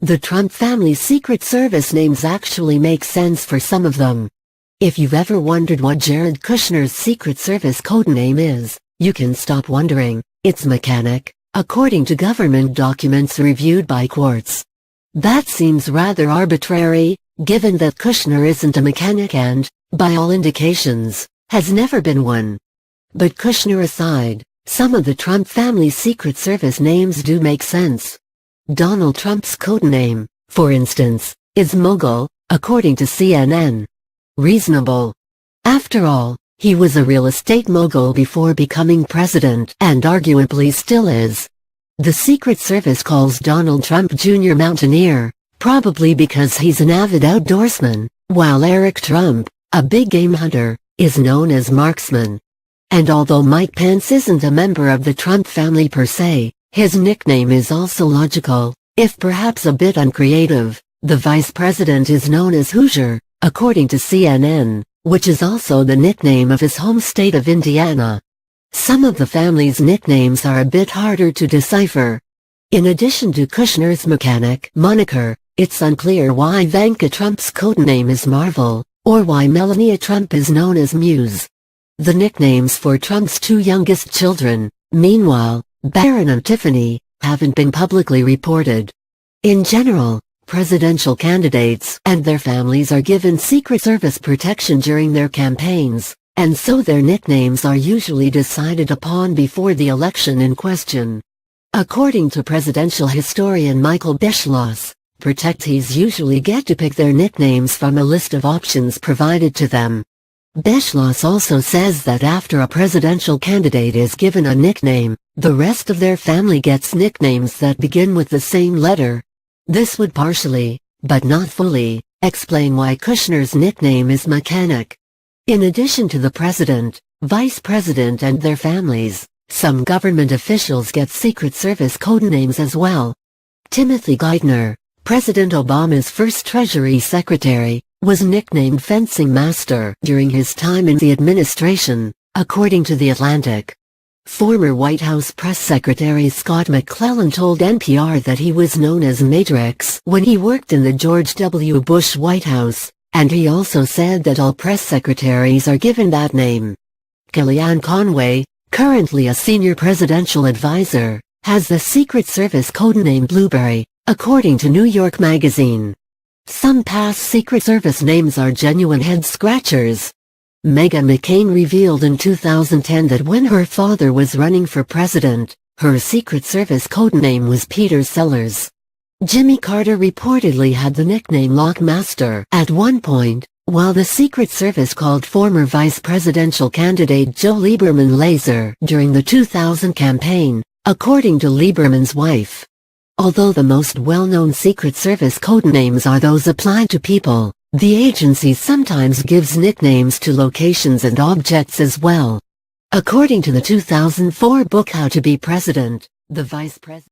The Trump family's Secret Service names actually make sense for some of them. If you've ever wondered what Jared Kushner's Secret Service codename is, you can stop wondering. It's mechanic, according to government documents reviewed by Quartz. That seems rather arbitrary, given that Kushner isn't a mechanic and, by all indications, has never been one. But Kushner aside, some of the Trump family's Secret Service names do make sense. Donald Trump's codename, for instance, is Mogul, according to CNN. Reasonable. After all, he was a real estate mogul before becoming president and arguably still is. The Secret Service calls Donald Trump Jr. Mountaineer, probably because he's an avid outdoorsman, while Eric Trump, a big game hunter, is known as Marksman. And although Mike Pence isn't a member of the Trump family per se, his nickname is also logical, if perhaps a bit uncreative. The vice president is known as Hoosier, according to CNN, which is also the nickname of his home state of Indiana. Some of the family's nicknames are a bit harder to decipher. In addition to Kushner's mechanic moniker, it's unclear why Ivanka Trump's codename is Marvel, or why Melania Trump is known as Muse. The nicknames for Trump's two youngest children, meanwhile, Barron and Tiffany, haven't been publicly reported. In general, presidential candidates and their families are given Secret Service protection during their campaigns, and so their nicknames are usually decided upon before the election in question. According to presidential historian Michael Beschloss, protectees usually get to pick their nicknames from a list of options provided to them. Beschloss also says that after a presidential candidate is given a nickname, the rest of their family gets nicknames that begin with the same letter. This would partially, but not fully, explain why Kushner's nickname is Mechanic. In addition to the president, vice president and their families, some government officials get Secret Service codenames as well. Timothy Geithner, President Obama's first Treasury Secretary, was nicknamed Fencing Master during his time in the administration, according to The Atlantic. Former White House Press Secretary Scott McClellan told NPR that he was known as Matrix when he worked in the George W. Bush White House, and he also said that all press secretaries are given that name. Kellyanne Conway, currently a senior presidential advisor, has the Secret Service codename Blueberry, according to New York Magazine. Some past Secret Service names are genuine head-scratchers. Meghan McCain revealed in 2010 that when her father was running for president, her Secret Service codename was Peter Sellers. Jimmy Carter reportedly had the nickname Lockmaster at one point, while the Secret Service called former vice presidential candidate Joe Lieberman Laser during the 2000 campaign, according to Lieberman's wife. Although the most well-known Secret Service codenames are those applied to people, the agency sometimes gives nicknames to locations and objects as well. According to the 2004 book How to Be President, the vice president